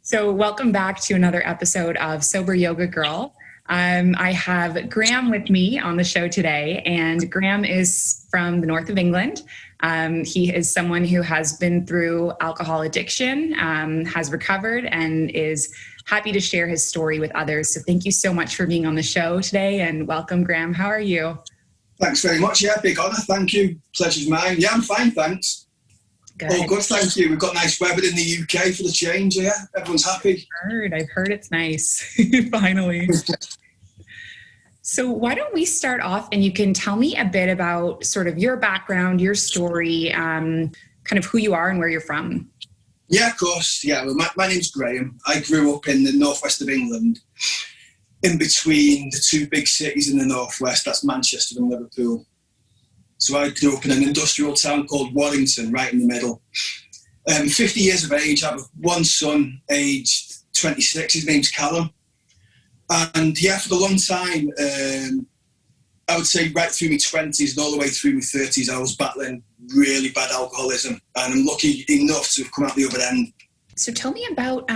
So, welcome back to another episode of Sober Yoga Girl. I have Graham with me on the show today, and Graham is from the north of England. He is someone who has been through alcohol addiction, has recovered, and is happy to share his story with others. So, thank you so much for being on the show today, and welcome, Graham. How are you? Thanks very much. Yeah, big honour. Thank you. Pleasure's mine. Yeah, I'm fine, thanks. Good. Oh, good, thank you. We've got nice weather in the UK for the change, yeah? Everyone's happy. I've heard it's nice, finally. So why don't we start off and you can tell me a bit about sort of your background, your story, kind of who you are and where you're from. Yeah, of course. Yeah, well, my name's Graham. I grew up in the northwest of England, in between the two big cities in the northwest, that's Manchester and Liverpool. So I grew up in an industrial town called Williamson, right in the middle. 50 years of age, I have one son, aged 26, his name's Callum. And yeah, for a long time, I would say right through my 20s and all the way through my 30s, I was battling really bad alcoholism. And I'm lucky enough to have come out the other end. So tell me about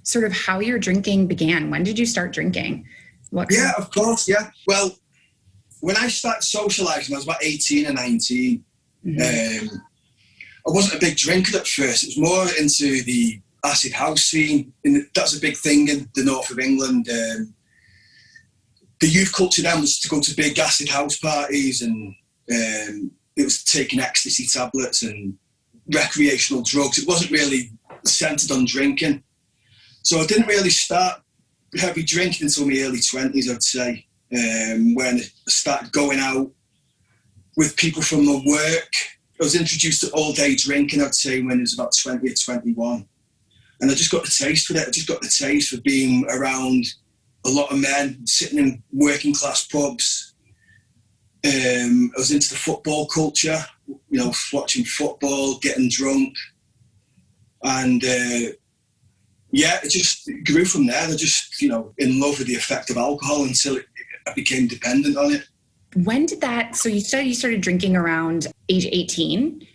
sort of how your drinking began. When did you start drinking? Yeah, of course, yeah. Well, when I started socialising, I was about 18 or 19. Mm-hmm. I wasn't a big drinker at first. It was more into the acid house scene. And that's a big thing in the north of England. The youth culture then was to go to big acid house parties, and it was taking ecstasy tablets and recreational drugs. It wasn't really centred on drinking. So I didn't really start heavy drinking until my early 20s, I'd say. When I started going out with people from the work. I was introduced to all-day drinking, I'd say, when I was about 20 or 21. And I just got the taste for it. I just got the taste for being around a lot of men, sitting in working-class pubs. I was into the football culture, you know, watching football, getting drunk. And, yeah, it just grew from there. I just, you know, in love with the effect of alcohol until I became dependent on it. When did that, so you said you started drinking around age 18.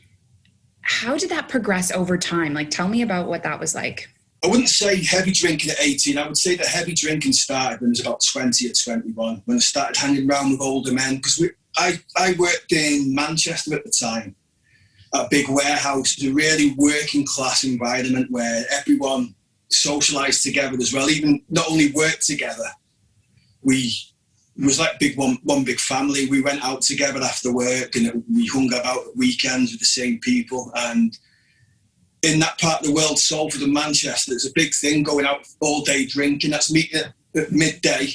How did that progress over time? Like, tell me about what that was like. I wouldn't say heavy drinking at 18. I would say that heavy drinking started when I was about 20 or 21, when I started hanging around with older men. Because I worked in Manchester at the time, at a big warehouse, a really working class environment where everyone socialised together as well, even not only worked together. It was like one big family. We went out together after work and we hung about at weekends with the same people. And in that part of the world, Salford and Manchester, there's a big thing going out all day drinking. That's meeting at midday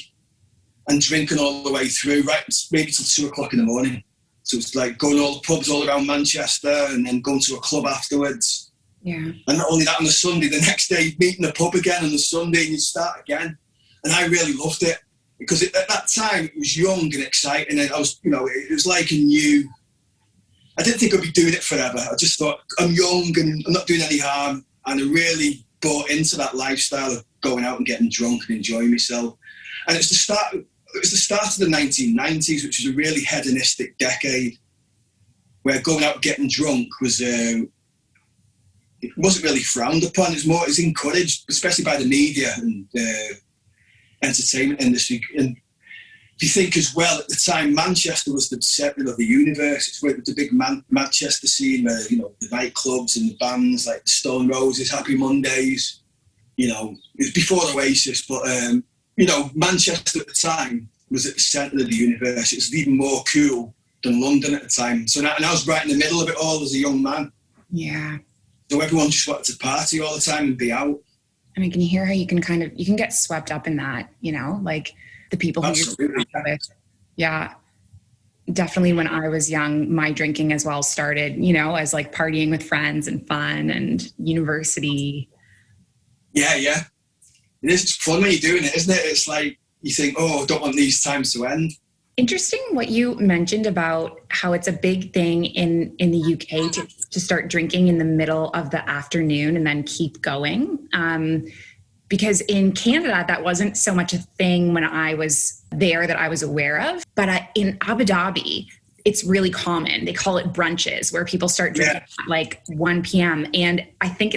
and drinking all the way through, right, maybe till 2 o'clock in the morning. So it's like going to all the pubs all around Manchester and then going to a club afterwards. Yeah. And not only that, on the Sunday, the next day, meeting the pub again on the Sunday and you start again. And I really loved it. Because at that time, it was young and exciting, and I was, you know, it was like a new... I didn't think I'd be doing it forever. I just thought, I'm young and I'm not doing any harm, and I really bought into that lifestyle of going out and getting drunk and enjoying myself. And it's the start of the 1990s, which was a really hedonistic decade, where going out and getting drunk was... it wasn't really frowned upon. It was encouraged, especially by the media and... entertainment industry. And if you think as well, at the time, Manchester was the centre of the universe. It's where the big Manchester scene, where, you know, the nightclubs and the bands like the Stone Roses, Happy Mondays, you know, it was before Oasis, but, you know, Manchester at the time was at the centre of the universe. It was even more cool than London at the time. So and I was right in the middle of it all as a young man. Yeah. So everyone just wanted to party all the time and be out. I mean, can you hear how you can get swept up in that, you know, like the people who you're with. Yeah, definitely. When I was young, my drinking as well started, you know, as like partying with friends and fun and university. Yeah. It is. It's fun when you're doing it, isn't it? It's like you think, oh, I don't want these times to end. Interesting what you mentioned about how it's a big thing in the UK to start drinking in the middle of the afternoon and then keep going. Because in Canada, that wasn't so much a thing when I was there that I was aware of. But in Abu Dhabi, it's really common. They call it brunches, where people start drinking at like 1 p.m. And I think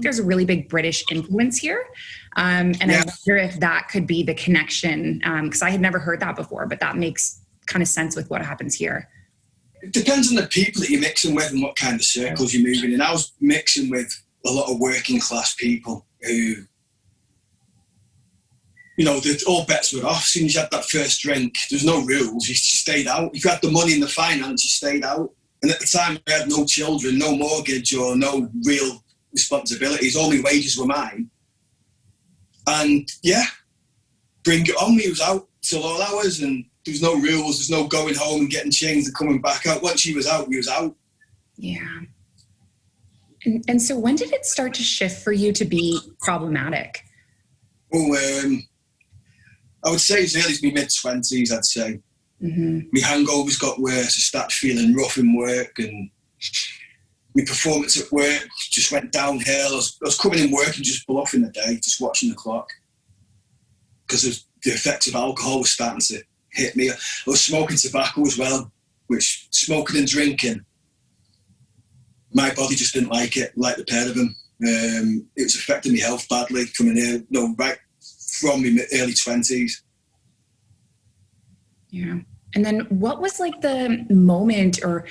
there's a really big British influence here. And I wonder if that could be the connection, because I had never heard that before, but that makes kind of sense with what happens here. It depends on the people that you're mixing with and what kind of circles you're moving in. I was mixing with a lot of working class people who, you know, all bets were off. As soon as you had that first drink, there's no rules. You stayed out. If you had the money and the finance, you stayed out. And at the time, I had no children, no mortgage or no real responsibilities. All my wages were mine. And bring it on. We was out till all hours, and there was no rules. There's no going home and getting changed and coming back out. Once he was out, we was out. Yeah. And so when did it start to shift for you to be problematic? Oh, I would say as early as my mid-20s, I'd say. Mm-hmm. My hangovers got worse. I started feeling rough in work, and my performance at work just went downhill. I was coming in work and just bluffing the day, just watching the clock, because the effects of alcohol was starting to hit me. I was smoking tobacco as well, which smoking and drinking, my body just didn't like it, like the pair of them. It was affecting my health badly from my early 20s. Yeah. And then what was like the moment, or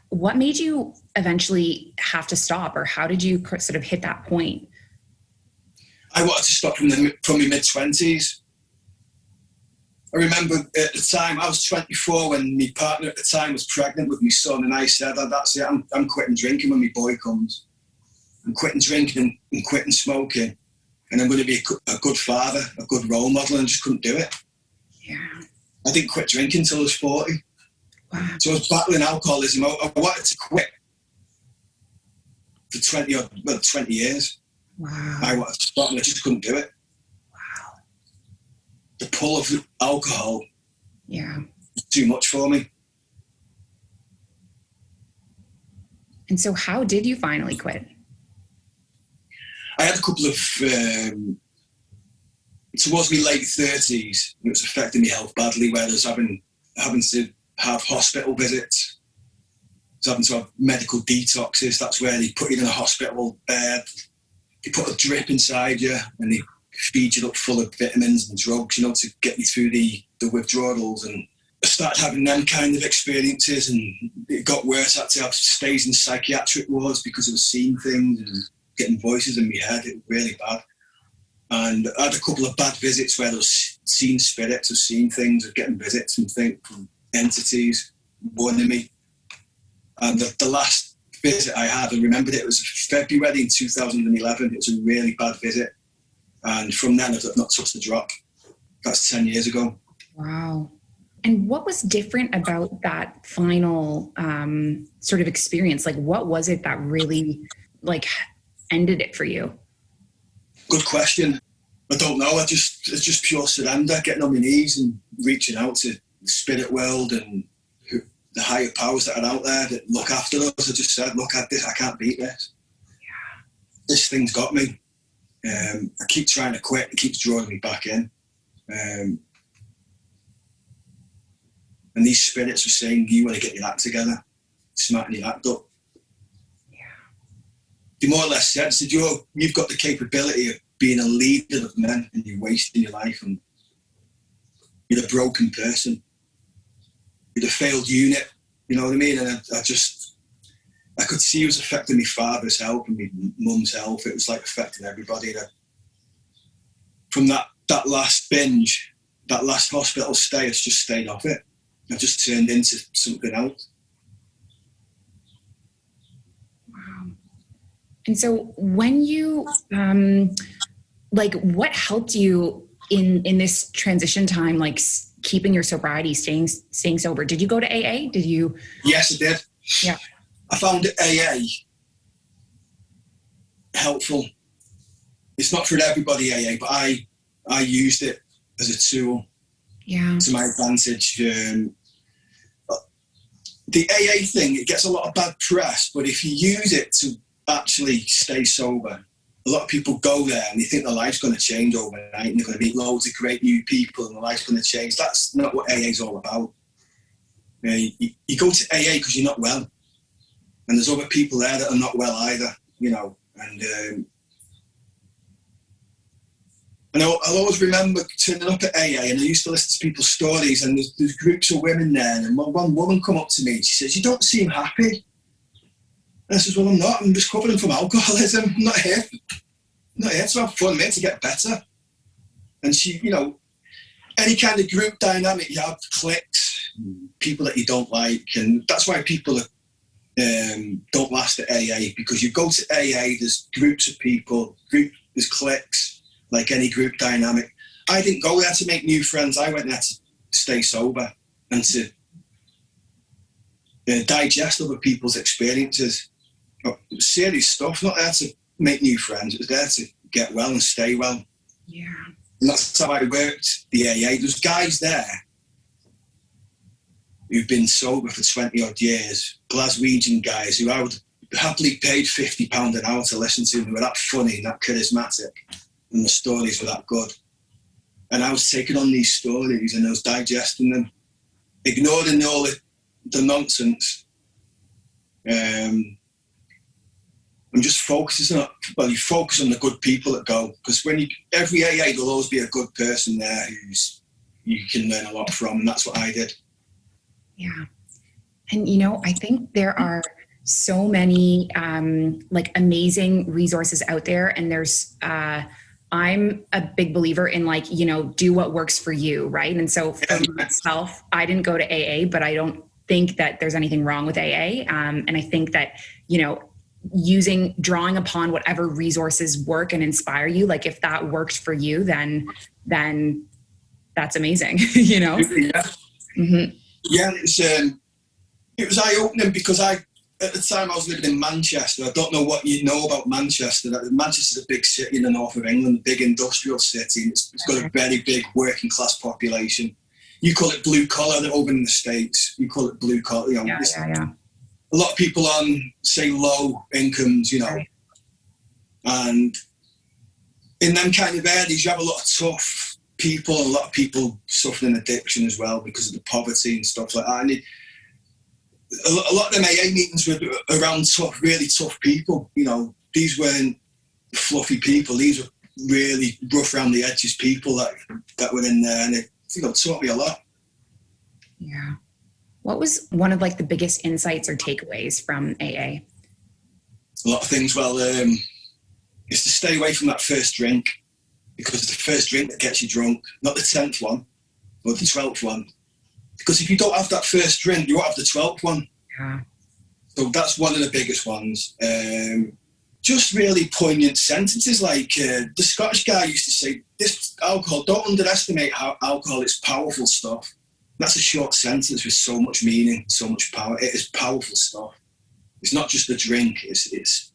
what made you eventually have to stop, or how did you sort of hit that point? I wanted to stop from my mid-20s. I remember at the time, I was 24 when my partner at the time was pregnant with my son, and I said, that's it, I'm quitting drinking when my boy comes. I'm quitting drinking and quitting smoking, and I'm going to be a good father, a good role model, and I just couldn't do it. Yeah. I didn't quit drinking until I was 40. Wow. So I was battling alcoholism. I wanted to quit for 20 years. Wow. I wanted to stop, and I just couldn't do it. Wow. The pull of alcohol was too much for me. And so how did you finally quit? I had a couple of, towards my late 30s, it was affecting my health badly, where I was having to have hospital visits. I was having to have medical detoxes. That's where they put you in a hospital bed. They put a drip inside you and they feed you up full of vitamins and drugs, to get you through the withdrawals. And I started having them kind of experiences, and it got worse. I had to have stays in psychiatric wards because I was seeing things and getting voices in my head. It was really bad. And I had a couple of bad visits where I was seeing spirits, of seeing things, of getting visits from entities warning me. And the last visit I had, I remembered it was February in 2011. It was a really bad visit. And from then, I've not touched a drop. That's 10 years ago. Wow. And what was different about that final sort of experience? Like, what was it that really, ended it for you? Good question. I don't know. It's just pure surrender, getting on my knees and reaching out to the spirit world and the higher powers that are out there that look after us. I just said, look at this. I can't beat this. Yeah. This thing's got me. I keep trying to quit. It keeps drawing me back in. And these spirits were saying, you want to get your act together, smarten your act up. They more or less said, you've got the capability of being a leader of men, and you're wasting your life, and you're a broken person. You're a failed unit, you know what I mean? And I could see it was affecting my father's health and my mum's health. It was affecting everybody. From that last binge, that last hospital stay, I just stayed off it. I just turned into something else. And so when you, what helped you in this transition time, keeping your sobriety, staying sober? Did you go to AA? Did you? Yes, I did. Yeah. I found AA helpful. It's not for everybody, AA, but I used it as a tool to my advantage. The AA thing, it gets a lot of bad press, but if you use it to actually stay sober, a lot of people go there and they think their life's going to change overnight and they're going to meet loads of great new people and their life's going to change. That's not what AA is all about. You go to AA because you're not well, and there's other people there that are not well either, you know. And I'll always remember turning up at AA, and I used to listen to people's stories, and there's groups of women there, and one woman come up to me and she says, "You don't seem happy." And I says, "Well, I'm not. I'm just recovering from alcoholism. I'm not here to have fun, I'm here to get better." And she, you know, any kind of group dynamic, you have cliques, people that you don't like, and that's why people don't last at AA, because you go to AA, there's groups of people, there's cliques, like any group dynamic. I didn't go there to make new friends. I went there to stay sober and to digest other people's experiences. Serious stuff, not there to make new friends. It was there to get well and stay well. Yeah. And that's how I worked the AA. There's guys there who've been sober for 20 odd years, Glaswegian guys who I would happily paid £50 an hour to listen to. They were that funny and that charismatic, and the stories were that good. And I was taking on these stories and I was digesting them, ignoring all the nonsense. I'm just focusing on, well, you focus on the good people that go, because every AA, there'll always be a good person there you can learn a lot from, and that's what I did. Yeah. And, you know, I think there are so many like amazing resources out there, and there's, I'm a big believer in, like, you know, do what works for you. Right. And so for myself, I didn't go to AA, but I don't think that there's anything wrong with AA. And I think that, you know, drawing upon whatever resources work and inspire you, like if that worked for you, then that's amazing, you know? Yeah. Mm-hmm. Yeah, it was eye-opening, because at the time I was living in Manchester. I don't know what you know about Manchester. Manchester's a big city in the north of England, a big industrial city. It's got a very big working class population. You call it blue collar over in the States. We call it blue collar. You know, yeah. A lot of people on, say, low incomes, you know, right. And in them kind of areas, you have a lot of tough people, a lot of people suffering addiction as well because of the poverty and stuff like that. And a lot of them AA meetings were around really tough people. You know, these weren't fluffy people. These were really rough around the edges people that were in there, and it, you know, taught me a lot. Yeah. What was one of, like, the biggest insights or takeaways from AA? A lot of things. Well, is to stay away from that first drink, because it's the first drink that gets you drunk, not the 10th one or the 12th one. Because if you don't have that first drink, you won't have the 12th one. Yeah. So that's one of the biggest ones. Just really poignant sentences, like the Scottish guy used to say, "This alcohol, don't underestimate how alcohol is powerful stuff." That's a short sentence with so much meaning, so much power. It is powerful stuff. It's not just a drink. It's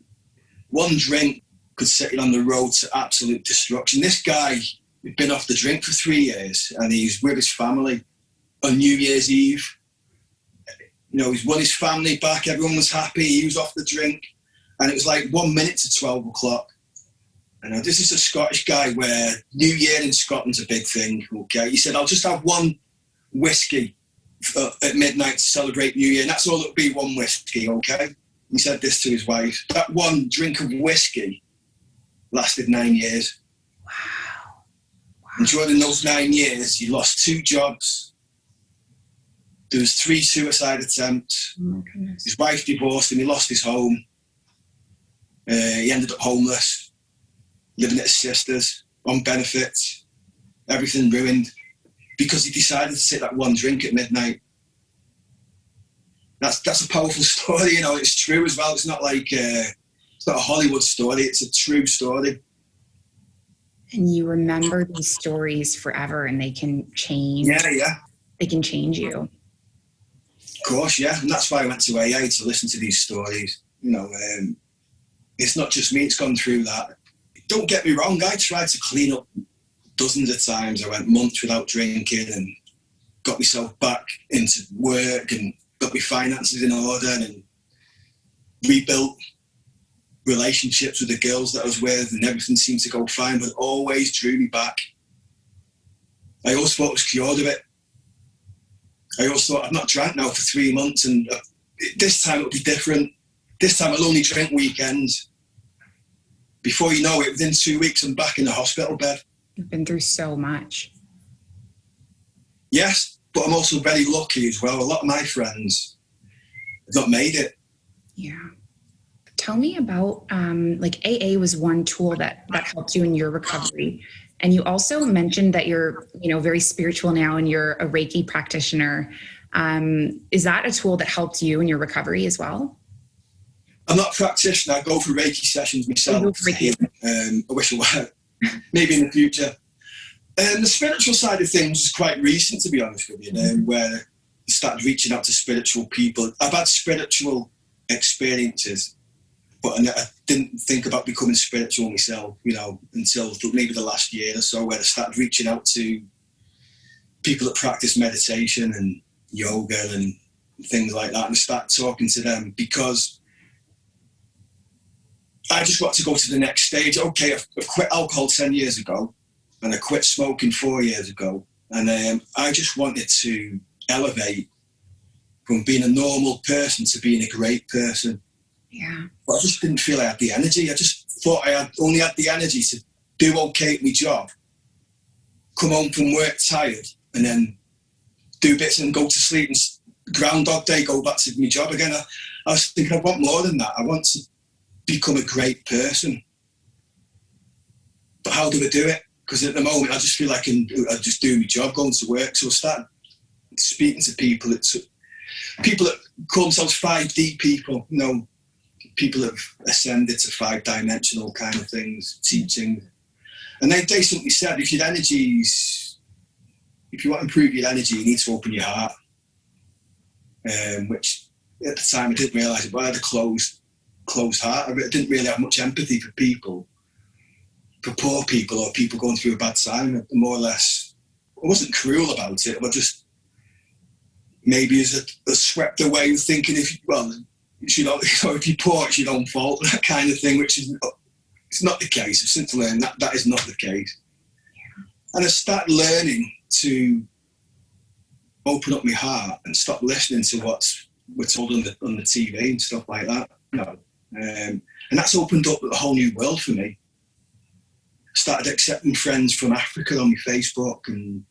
one drink could set you on the road to absolute destruction. This guy had been off the drink for 3 years, and he's with his family on New Year's Eve. You know, he's won his family back. Everyone was happy. He was off the drink, and it was like 1 minute to 12 o'clock. And this is a Scottish guy where New Year in Scotland's a big thing. Okay, he said, "I'll just have one whiskey at midnight to celebrate New Year, and that's all it'll be, one whiskey." Okay, he said this to his wife. That one drink of whiskey lasted 9 years. Wow. And during those 9 years, he lost 2 jobs. There was 3 suicide attempts. Oh my goodness. His wife divorced him. He lost his home. He ended up homeless, living at his sister's on benefits. Everything ruined, because he decided to take that one drink at midnight. That's a powerful story, you know. It's true as well. It's not like it's not a Hollywood story. It's a true story. And you remember these stories forever, and they can change. Yeah. They can change you. Of course, yeah. And that's why I went to AA, to listen to these stories. You know, it's not just me. It's gone through that. Don't get me wrong. I tried to clean up dozens of times. I went months without drinking and got myself back into work and got my finances in order and rebuilt relationships with the girls that I was with, and everything seemed to go fine, but it always drew me back. I always thought I was cured of it. I always thought, I've not drank now for 3 months, and this time it'll be different. This time I'll only drink weekends. Before you know it, within 2 weeks, I'm back in the hospital bed. You've been through so much. Yes, but I'm also very lucky as well. A lot of my friends have not made it. Yeah. Tell me about, like AA was one tool that helped you in your recovery. And you also mentioned that you're, very spiritual now and you're a Reiki practitioner. Is that a tool that helped you in your recovery as well? I'm not a practitioner. I go for Reiki sessions myself. I wish I were. Maybe in the future. The spiritual side of things is quite recent, to be honest with you, where I started reaching out to spiritual people. I've had spiritual experiences, but I didn't think about becoming spiritual myself, until maybe the last year or so, where I started reaching out to people that practice meditation and yoga and things like that, and I started talking to them because I just got to go to the next stage. Okay, I've quit alcohol 10 years ago, and I quit smoking 4 years ago, and I just wanted to elevate from being a normal person to being a great person. Yeah. But I just didn't feel I had the energy. I just thought I only had the energy to do okay at my job, come home from work tired, and then do bits and go to sleep, and Groundhog Day, go back to my job again. I was thinking, I want more than that. I want to become a great person. But how do I do it? Because at the moment, I just feel like I just do my job, going to work. So I started speaking to people that call themselves 5D people, people have ascended to 5-dimensional kind of things, teaching. And they simply said, if you want to improve your energy, you need to open your heart. Which at the time I didn't realise it, but I had a closed heart. I didn't really have much empathy for people, for poor people or people going through a bad time. More or less, I wasn't cruel about it, but just maybe as a swept away of thinking, if you're poor, it's your own fault, that kind of thing, which is it's not the case. I've since learned that is not the case. And I started learning to open up my heart and stop listening to what's we're told on the TV and stuff like that. And that's opened up a whole new world for me. Started accepting friends from Africa on my Facebook and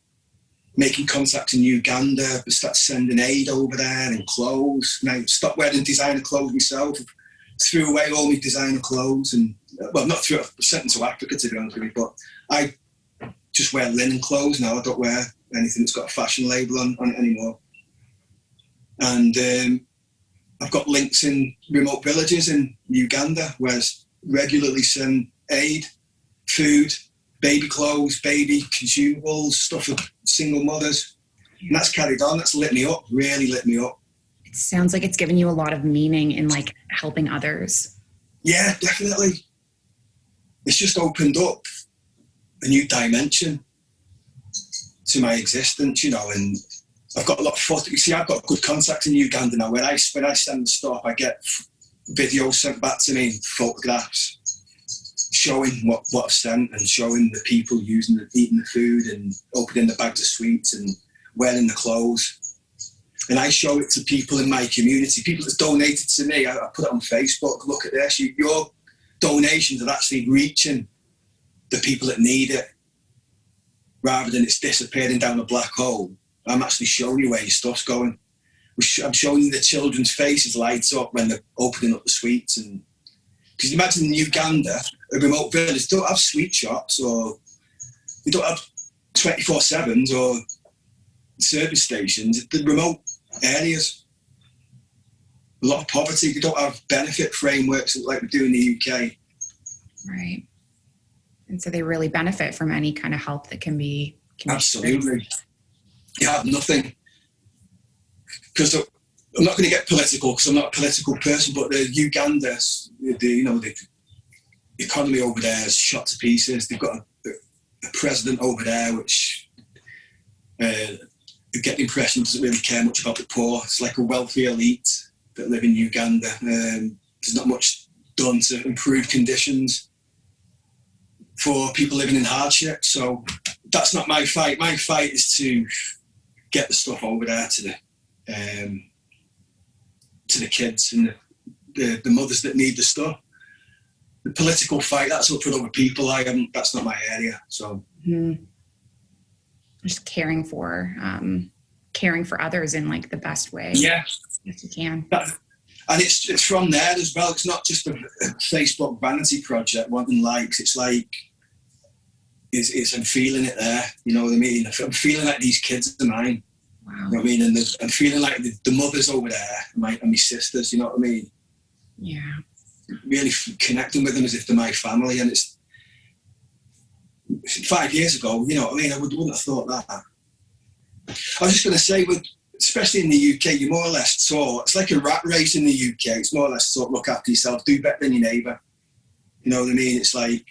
making contact in Uganda. I started sending aid over there and clothes. And I stopped wearing designer clothes myself. Threw away all my designer clothes and, not threw it, sent them to Africa, to be honest with you, but I just wear linen clothes now. I don't wear anything that's got a fashion label on it anymore. And I've got links in remote villages in Uganda where I regularly send aid, food, baby clothes, baby consumables, stuff for single mothers. And that's carried on. That's lit me up, really lit me up. It sounds like it's given you a lot of meaning in like helping others. Yeah, definitely. It's just opened up a new dimension to my existence, and I've got a lot of photos. You see, I've got good contacts in Uganda now. When I send the stuff, I get videos sent back to me, photographs, showing what I've sent and showing the people eating the food and opening the bags of sweets and wearing the clothes. And I show it to people in my community, people that's donated to me. I put it on Facebook. Look at this. Your donations are actually reaching the people that need it, rather than it's disappearing down a black hole. I'm actually showing you where your stuff's going. I'm showing you the children's faces light up when they're opening up the sweets. And because you imagine in Uganda, a remote village, they don't have sweet shops, or they don't have 24/7s or service stations. The remote areas, a lot of poverty. They don't have benefit frameworks like we do in the UK. Right. And so they really benefit from any kind of help that can be. Absolutely. You have nothing. Because I'm not going to get political, because I'm not a political person, but the Uganda, the economy over there is shot to pieces. They've got a president over there which you get the impression doesn't really care much about the poor. It's like a wealthy elite that live in Uganda. There's not much done to improve conditions for people living in hardship. So that's not my fight. My fight is to get the stuff over there to the kids and the mothers that need the stuff. The political fight, that's up for other people. That's not my area. So just caring for others in like the best way. Yeah, yes, you can. And it's from there as well. It's not just a Facebook vanity project, wanting likes. It's like, I'm feeling it there. You know what I mean? I'm feeling like these kids are mine. Wow. You know what I mean? And I'm feeling like the mothers over there and my sisters. You know what I mean? Yeah. Really connecting with them as if they're my family. And it's 5 years ago. You know what I mean? I wouldn't have thought that. I was just going to say, especially in the UK, you more or less taught, it's like a rat race in the UK. It's more or less taught, look after yourself, do better than your neighbour. You know what I mean? It's like,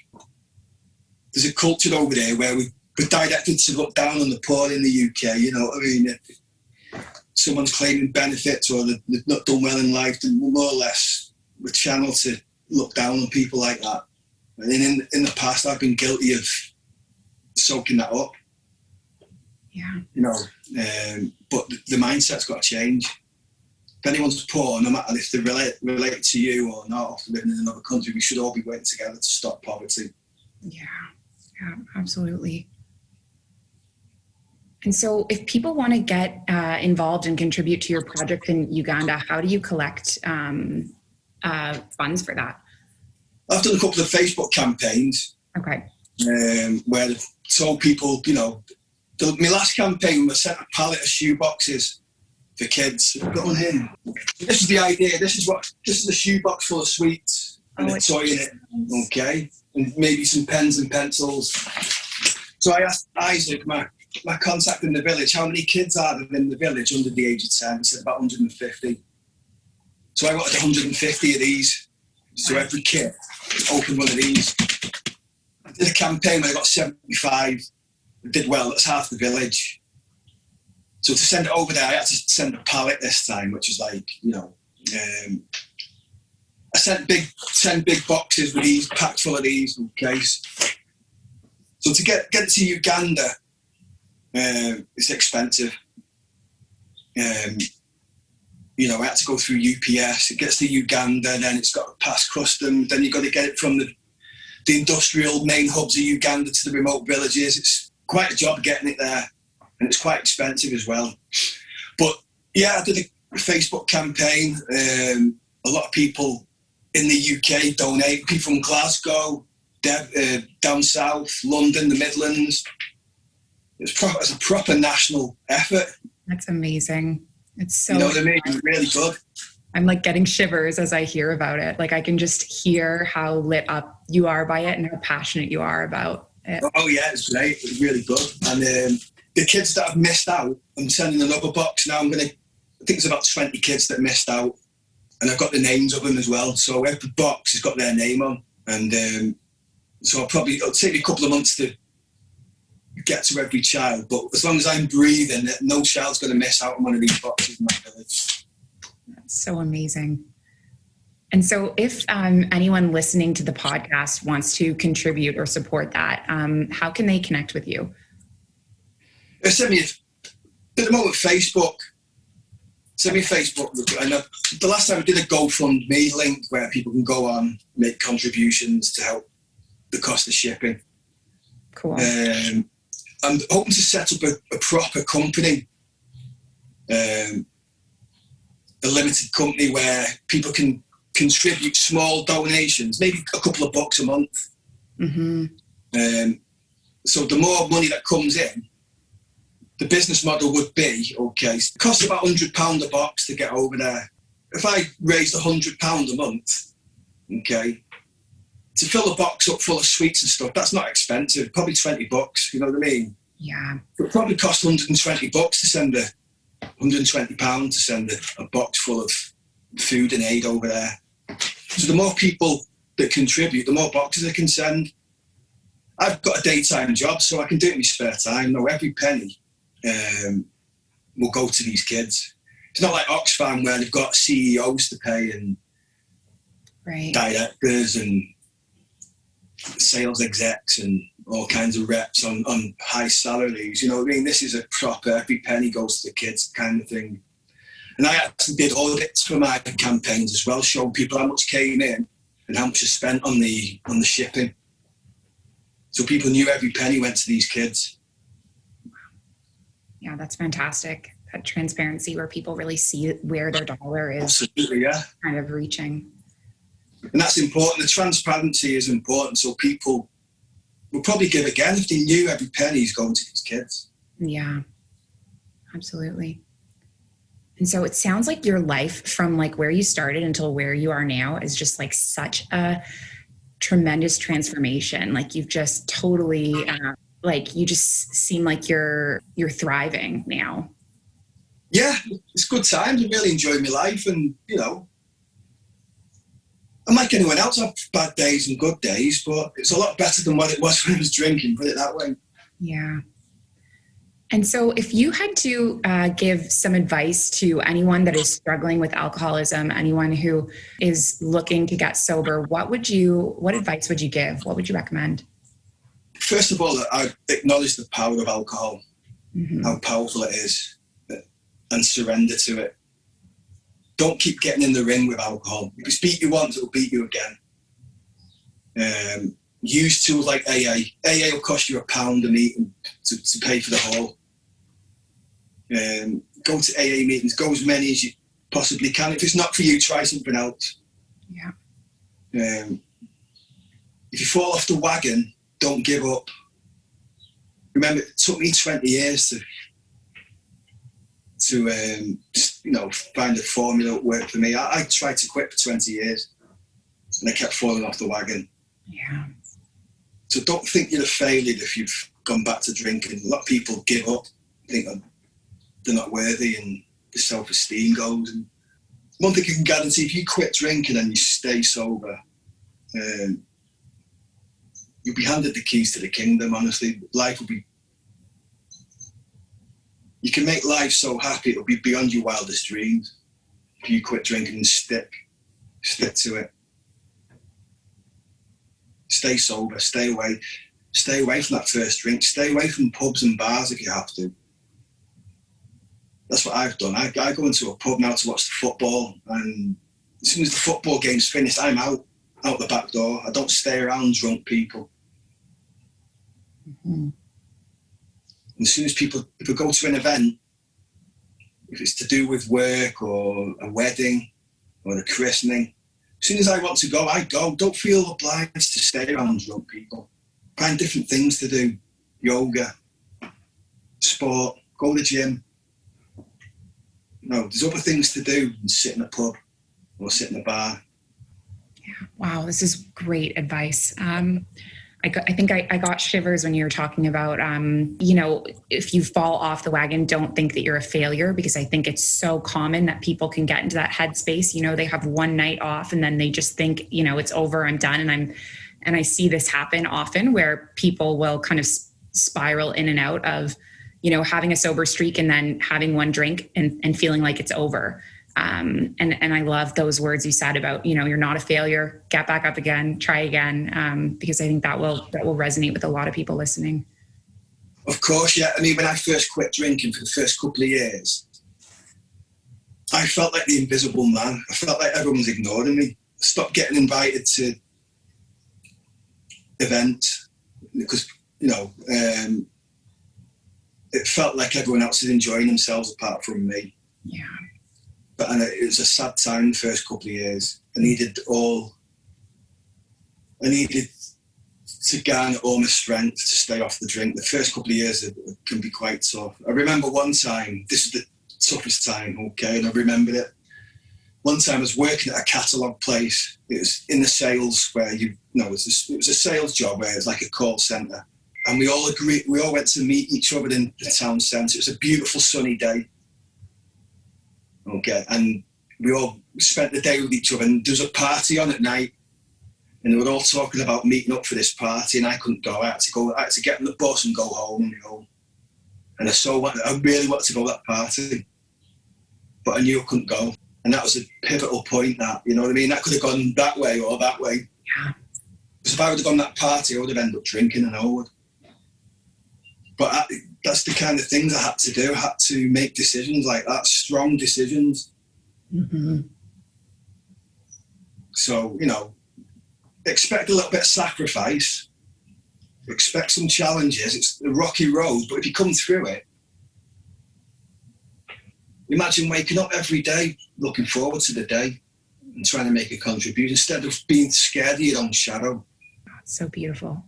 there's a culture over there where we're directed to look down on the poor in the UK. You know what I mean? If someone's claiming benefits or they've not done well in life, then more or less we're channeled to look down on people like that. And in the past, I've been guilty of soaking that up. Yeah. You know, but the mindset's got to change. If anyone's poor, no matter if they relate to you or not, or living in another country, we should all be working together to stop poverty. Yeah, absolutely. And so if people want to get involved and contribute to your project in Uganda, how do you collect funds for that? I've done a couple of Facebook campaigns. Okay. Where I've told people, you know, my last campaign was sent a pallet of shoe boxes for kids. Got one in. This is the idea. This is a shoe box full of sweets and a toy in it. Okay. And maybe some pens and pencils. So I asked Isaac, my contact in the village, how many kids are there in the village under the age of 10? He said about 150. So I wanted 150 of these. So every kid opened one of these. I did a campaign where I got 75. I did well, that's half the village. So to send it over there, I had to send a pallet this time, which is like, you know, I sent 10 big boxes with these, packed full of these, okay. So to get it to Uganda, it's expensive. You know, I had to go through UPS. It gets to Uganda, then it's got to pass customs. Then you've got to get it from the industrial main hubs of Uganda to the remote villages. It's quite a job getting it there, and it's quite expensive as well. But yeah, I did a Facebook campaign. A lot of people in the UK donate. People from Glasgow, down south, London, the Midlands. It's a proper national effort. That's amazing. It's so, you know what I mean? It's really good. I'm like getting shivers as I hear about it. Like I can just hear how lit up you are by it and how passionate you are about it. Oh yeah, it's great. It's really good. And the kids that have missed out, I'm sending another box now. I think it's about 20 kids that missed out, and I've got the names of them as well. So every box has got their name on, and so it'll take me a couple of months to get to every child. But as long as I'm breathing, no child's going to miss out on one of these boxes in my village. That's so amazing. And so if anyone listening to the podcast wants to contribute or support that, how can they connect with you? Send me, at the moment, Facebook. Send me Facebook. And the last time I did a GoFundMe link where people can go on, make contributions to help the cost of shipping. Cool. I'm hoping to set up a proper company, a limited company where people can contribute small donations, maybe a couple of bucks a month. Mm-hmm. So the more money that comes in, the business model would be, okay, it costs about £100 a box to get over there. If I raised £100 a month, okay, to fill a box up full of sweets and stuff, that's not expensive, probably $20, you know what I mean? Yeah. It probably costs £120 to send £120 to send a box full of food and aid over there. So the more people that contribute, the more boxes I can send. I've got a daytime job, so I can do it in my spare time. No, every penny will go to these kids. It's not like Oxfam where they've got CEOs to pay and directors and sales execs and all kinds of reps on high salaries. You know what I mean? This is a proper, every penny goes to the kids kind of thing. And I actually did audits for my campaigns as well, showing people how much came in and how much is spent on the shipping. So people knew every penny went to these kids. Yeah, that's fantastic. That transparency where people really see where their dollar is. Absolutely, yeah. Kind of reaching. And that's important. The transparency is important, so people will probably give again if they knew every penny is going to these kids. Yeah, absolutely. And so it sounds like your life from like where you started until where you are now is just like such a tremendous transformation. Like you've just totally, like you just seem like you're thriving now. Yeah, it's good times. I really enjoy my life, and you know, I'm like anyone else. I have bad days and good days, but it's a lot better than what it was when I was drinking, put it that way. Yeah. And so if you had to give some advice to anyone that is struggling with alcoholism, anyone who is looking to get sober, what advice would you give? What would you recommend? First of all, I acknowledge the power of alcohol, how powerful it is, and surrender to it. Don't keep getting in the ring with alcohol. If it's beat you once, it'll beat you again. Use tools like AA. AA will cost you £1 a meeting to pay for the whole. Go to AA meetings. Go as many as you possibly can. If it's not for you, try something else. Yeah. If you fall off the wagon, don't give up. Remember, it took me 20 years to find a formula that worked for me. I tried to quit for 20 years and I kept falling off the wagon. Yeah. So don't think you're a failure if you've gone back to drinking. A lot of people give up, think they're not worthy, and the self-esteem goes. And one thing you can guarantee, if you quit drinking and you stay sober, you'll be handed the keys to the kingdom, honestly. Life will be... You can make life so happy, it'll be beyond your wildest dreams if you quit drinking and stick to it. Stay sober, stay away from that first drink, stay away from pubs and bars if you have to. That's what I've done. I go into a pub now to watch the football, and as soon as the football game's finished, I'm out the back door. I don't stay around drunk people. Mm-hmm. As soon as if we go to an event, if it's to do with work or a wedding or a christening, as soon as I want to go, I go. Don't feel obliged to stay around drunk people. Find different things to do. Yoga, sport, go to the gym. No, there's other things to do than sit in a pub or sit in a bar. Yeah. Wow, this is great advice. I think I got shivers when you were talking about, if you fall off the wagon, don't think that you're a failure, because I think it's so common that people can get into that headspace. They have one night off and then they just think, it's over, I'm done. And I see this happen often where people will kind of spiral in and out of, having a sober streak and then having one drink and feeling like it's over. And I love those words you said about, you're not a failure, get back up again, try again. Because I think that will resonate with a lot of people listening. Of course. Yeah. I mean, when I first quit drinking for the first couple of years, I felt like the invisible man. I felt like everyone was ignoring me. I stopped getting invited to events because, it felt like everyone else is enjoying themselves apart from me. Yeah. And it was a sad time the first couple of years. I needed to garner all my strength to stay off the drink. The first couple of years it can be quite tough. I remember one time, this is the toughest time, okay, and I remembered it. One time I was working at a catalogue place. It was in the sales where it was a sales job where it was like a call centre. And we all went to meet each other in the town centre. It was a beautiful sunny day. Okay, and we all spent the day with each other, and there was a party on at night, and they were all talking about meeting up for this party, and I couldn't go. I had to get on the bus and go home on my own. And I really wanted to go to that party, but I knew I couldn't go. And that was a pivotal point, that, you know what I mean? That could have gone that way or that way. Yeah. Because if I would have gone that party, I would have ended up drinking, and I would. that's the kind of things I had to do. I had to make decisions like that, strong decisions. Mm-hmm. So, you know, expect a little bit of sacrifice, expect some challenges. It's a rocky road, but if you come through it, imagine waking up every day looking forward to the day and trying to make a contribution instead of being scared of your own shadow. That's so beautiful.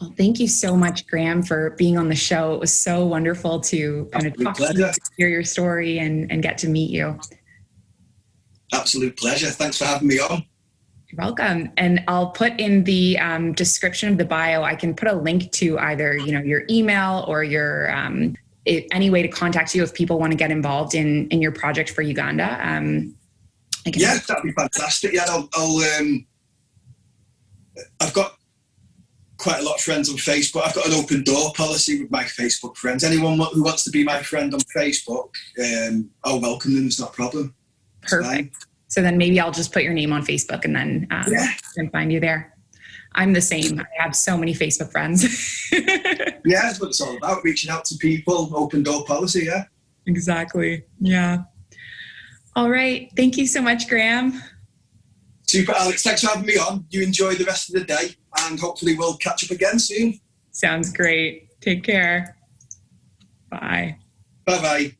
Well, thank you so much, Graham, for being on the show. It was so wonderful to kind of talk to you, hear your story, and get to meet you. Absolute pleasure. Thanks for having me on. You're welcome. And I'll put in the description of the bio, I can put a link to either, you know, your email or your any way to contact you if people want to get involved in your project for Uganda. Yeah, that'd be fantastic. Yeah, I've got quite a lot of friends on Facebook. I've got an open door policy with my Facebook friends. Anyone who wants to be my friend on Facebook, I'll welcome them. It's not a problem. Perfect. So then maybe I'll just put your name on Facebook and then I can find you there. I'm the same. I have so many Facebook friends. Yeah, that's what it's all about, reaching out to people, open door policy, yeah. Exactly. Yeah. All right. Thank you so much, Graham. Super, Alex. Thanks for having me on. You enjoy the rest of the day and hopefully we'll catch up again soon. Sounds great. Take care. Bye. Bye-bye.